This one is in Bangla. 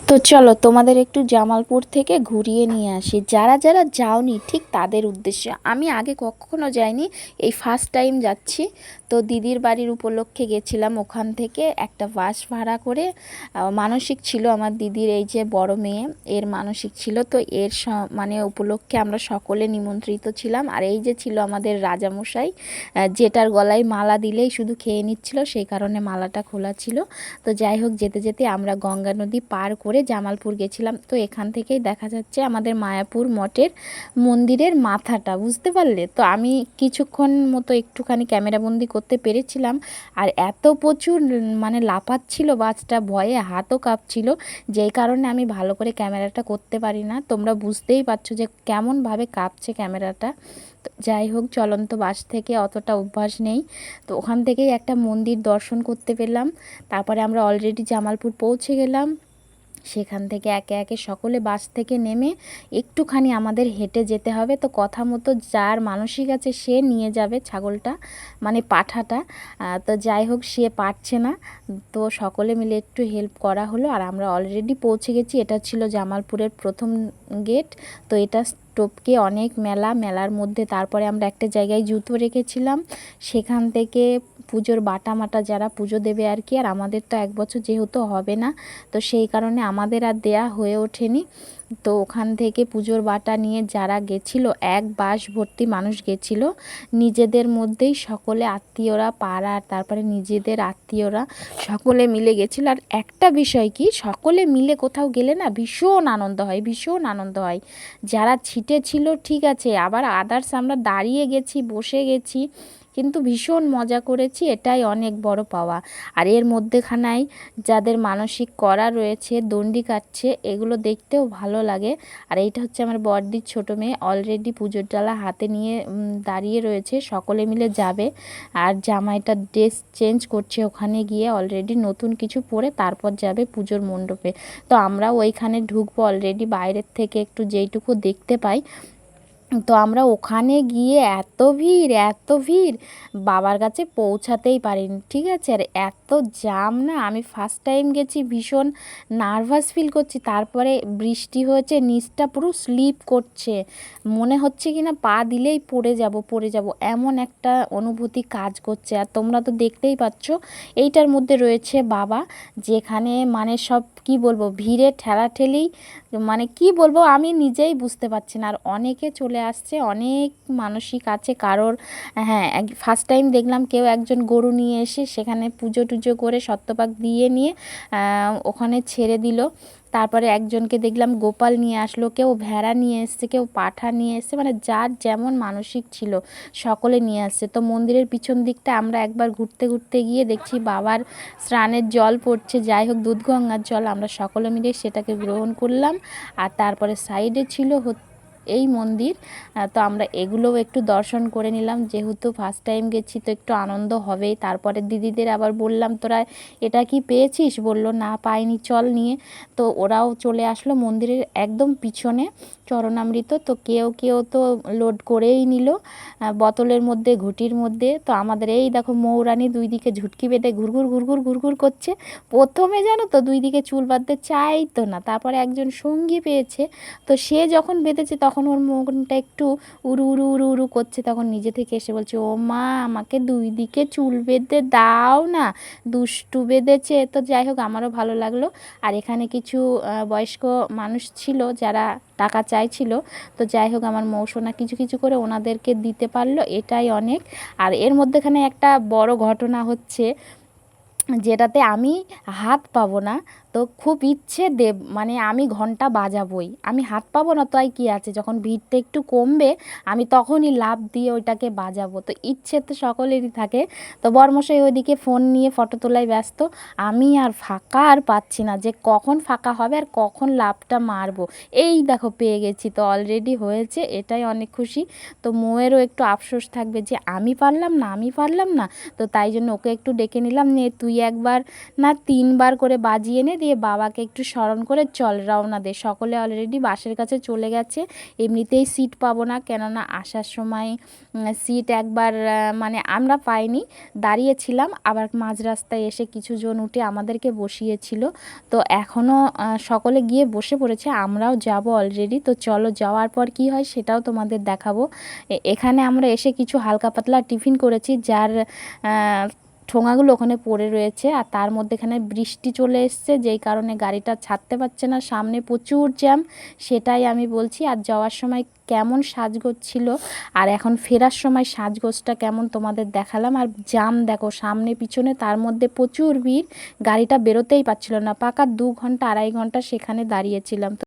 তো চলো তোমাদের একটু জামালপুর থেকে ঘুরিয়ে নিয়ে আসি, যারা যারা যাওনি ঠিক তাদের উদ্দেশ্যে। আমি আগে কখনো যাইনি, এই ফার্স্ট টাইম যাচ্ছি। তো দিদির বাড়ির উপলক্ষে গেছিলাম, ওখান থেকে একটা বাস ভাড়া করে। মানসিক ছিল আমার দিদির, এই যে বড় মেয়ে, এর মানসিক ছিল। তো এর মানে উপলক্ষে আমরা সকলে নিমন্ত্রিত ছিলাম। আর এই যে ছিল আমাদের রাজামশাই, যেটার গলায় মালা দিলেই শুধু খেয়ে নিচ্ছিল, সেই কারণে মালাটা খোলা ছিল। তো যাই হোক, যেতে যেতে আমরা গঙ্গা নদী পার করে জামালপুর গেছিলাম। তো এখান থেকেই দেখা যাচ্ছে আমাদের মায়াপুর মঠের মন্দিরের মাথাটা, বুঝতে পারলে? তো আমি কিছুক্ষণ মতো একটুখানি ক্যামেরাবন্দি করতে পেরেছিলাম। আর এত প্রচুর মানে লাফাচ্ছিল বাসটা, ভয়ে হাতও কাঁপছিল, যেই কারণে আমি ভালো করে ক্যামেরাটা করতে পারি না। তোমরা বুঝতেই পারছো যে কেমনভাবে কাঁপছে ক্যামেরাটা। তো যাই হোক, চলন্ত বাস থেকে অতটা অভ্যাস নেই। তো ওখান থেকেই একটা মন্দির দর্শন করতে পেলাম। তারপরে আমরা অলরেডি জামালপুর পৌঁছে গেলাম। সেখান থেকে একে একে সকলে বাস থেকে নেমে একটুখানি আমাদের হেঁটে যেতে হবে। তো কথা মতো যার মানসিক আছে সে নিয়ে যাবে ছাগলটা, মানে পাঁঠাটা। তো যাই হোক, সে পারছে না, তো সকলে মিলে একটু হেল্প করা হলো। আর আমরা অলরেডি পৌঁছে গেছি। এটা ছিল জামালপুরের প্রথম গেট। তো এটা টপকে অনেক মেলা, মেলার মধ্যে তারপরে আমরা একটা জায়গায় জুতো রেখেছিলাম। সেখান থেকে পুজোর বাটা মাটা যারা পুজো দেবে আর কি, আর আমাদের তো এক বছর যেহেতু হবে না, তো সেই কারণে আমাদের আর দেয়া হয়ে ওঠেনি। তো ওখান থেকে পুজোর বাটা নিয়ে যারা গেছিল, এক বাস ভর্তি মানুষ গেছিল, নিজেদের মধ্যেই সকলে আত্মীয়রা, পাড়ার, তারপরে নিজেদের আত্মীয়রা সকলে মিলে গেছিল। আর একটা বিষয় কি, সকলে মিলে কোথাও গেলে না ভীষণ আনন্দ হয়, ভীষণ আনন্দ হয়। যারা ছিটে ছিল ঠিক আছে, আবার আদার্স আমরা দাঁড়িয়ে গেছি, বসে গেছি, কিন্তু ভীষণ মজা করেছি, এটাই অনেক বড় পাওয়া। আর এর মধ্যেখানায় যাদের মানসিক করা রয়েছে দণ্ডি কাটছে, এগুলো দেখতেও ভালো লাগে। আর এইটা হচ্ছে আমার বড়দির ছোটো মেয়ে, অলরেডি পুজোর ডালা হাতে নিয়ে দাঁড়িয়ে রয়েছে, সকলে মিলে যাবে। আর জামাইটা ড্রেস চেঞ্জ করছে, ওখানে গিয়ে অলরেডি নতুন কিছু পরে তারপর যাবে পুজোর মণ্ডপে। তো আমরা ওইখানে ঢুকবো অলরেডি, বাইরের থেকে একটু যেইটুকু দেখতে পাই। তো আমরা ওখানে গিয়ে এত ভিড়, এত ভিড়, বাবার কাছে পৌঁছাতেই পারিনি, ঠিক আছে? আর এত জাম না, আমি ফার্স্ট টাইম গেছি, ভীষণ নার্ভাস ফিল করছি। তারপরে বৃষ্টি হয়েছে, নিচটা পুরো স্লিপ করছে, মনে হচ্ছে কি না পা দিলেই পড়ে যাব, পড়ে যাব, এমন একটা অনুভূতি কাজ করছে। আর তোমরা তো দেখতেই পাচ্ছ, এইটার মধ্যে রয়েছে বাবা, যেখানে মানে সব কি বলবো, ভিড়ে ঠেলাঠেলি, মানে কি বলবো আমি নিজেই বুঝতে পারছি না। আর অনেকে চলে আসছে, অনেক মানসিক আছে কারোর। হ্যাঁ, ফার্স্ট টাইম দেখলাম কেউ একজন গরু নিয়ে এসে সেখানে পুজো টুজো করে শতপাক দিয়ে নিয়ে ওখানে ছেড়ে দিল। তারপরে একজনকে দেখলাম গোপাল নিয়ে আসলো, কেউ ভেড়া নিয়ে এসছে, কেউ পাঁঠা নিয়ে এসছে, মানে যার যেমন মানসিক ছিল সকলে নিয়ে আসছে। তো মন্দিরের পিছন দিকটা আমরা একবার ঘুরতে ঘুরতে গিয়ে দেখছি বাবার স্নানের জল পড়ছে, যাই হোক দুধগঙ্গার জল, আমরা সকলে মিলে সেটাকে গ্রহণ করলাম। আর তারপরে সাইডে ছিল এই মন্দির। তো আমরা এগুলোও একটু দর্শন করে নিলাম, যেহেতু ফার্স্ট টাইম গেছি তো একটু আনন্দ হবেই। তারপরে দিদিদের আবার বললাম, তোরা এটা কি পেয়েছিস? বললো না পাইনি, চল নিয়ে। তো ওরাও চলে আসলো মন্দিরের একদম পিছনে চরণামৃত। তো কেউ কেউ তো লোড করেই নিল বোতলের মধ্যে, ঘুটির মধ্যে। তো আমাদের এই দেখো মৌরানি দুই দিকে ঝুটকি বেঁধে ঘুরঘুর ঘুরঘুর ঘুরঘুর করছে। প্রথমে জানো তো দুই দিকে চুল বাঁধতে চাইতো না, তারপরে একজন সঙ্গী পেয়েছে, তো সে যখন বেঁধেছে তখন ওর মনটা একটু উড়ু উড়ু উড়ু উড়ু করছে, তখন নিজে থেকে এসে বলছে, ও মা আমাকে দুই দিকে চুল বেঁধে দাও না, দুষ্টু বেঁধেছে। তো যাই হোক, আমারও ভালো লাগলো। আর এখানে কিছু বয়স্ক মানুষ ছিল যারা টাকা চাইছিল। তো যাই হোক, আমার মৌসোনা কিছু কিছু করে ওনাদেরকে দিতে পারলো, এটাই অনেক। আর এর মধ্যেখানে একটা বড় ঘটনা হচ্ছে, যেটাতে আমি হাত পাবো না। তো খুব ইচ্ছে দেব, মানে আমি ঘন্টা বাজাবই, আমি হাত পাবো না তাই কি আছে, যখন ভিড়টা একটু কমবে আমি তখনই লাফ দিয়ে ওইটাকে বাজাবো। তো ইচ্ছে তো সকলেরই থাকে। তো বরমশাই ওইদিকে ফোন নিয়ে ফটো তোলায় ব্যস্ত, আমি আর ফাঁকা আর পাচ্ছি না যে কখন ফাঁকা হবে আর কখন লাফটা মারবো। এই দেখো পেয়ে গেছি, তো অলরেডি হয়েছে, এটাই অনেক খুশি। তো মোয়েরও একটু আফসোস থাকবে যে আমি পারলাম না, আমি পারলাম না। তো তাই জন্য ওকে একটু ডেকে নিলাম, নে তুই একবার না তিনবার করে বাজিয়ে নে, দিয়ে গিয়ে বাবাকে একটু স্মরণ করে চল রওনা দে। সকলে অলরেডি বাসের কাছে চলে গেছে। এমনিতেই সিট পাবো না, কেননা আসার সময় সিট একবার মানে আমরা পাইনি, দাঁড়িয়েছিলাম, আবার মাঝ রাস্তায় এসে কিছু জন উঠে আমাদেরকে বসিয়েছিল। তো এখনও সকলে গিয়ে বসে পড়েছে, আমরাও যাব অলরেডি। তো চলো যাওয়ার পর কি হয় সেটাও তোমাদের দেখাবো। এখানে আমরা এসে কিছু হালকা পাতলা টিফিন করেছি, যার ঠোঙাগুলো ওখানে পড়ে রয়েছে। আর তার মধ্যে এখানে বৃষ্টি চলে এসছে, যেই কারণে গাড়িটা ছাড়তে পারছে না, সামনে প্রচুর জ্যাম, সেটাই আমি বলছি। আর যাওয়ার সময় কেমন সাজগোজ ছিল আর এখন ফেরার সময় সাজগোজটা কেমন তোমাদের দেখালাম। আর জ্যাম দেখো সামনে পিছনে, তার মধ্যে প্রচুর ভিড়, গাড়িটা বেরোতেই পারছিল না। পাকা 2 ঘন্টা 2.5 ঘন্টা সেখানে দাঁড়িয়েছিলাম।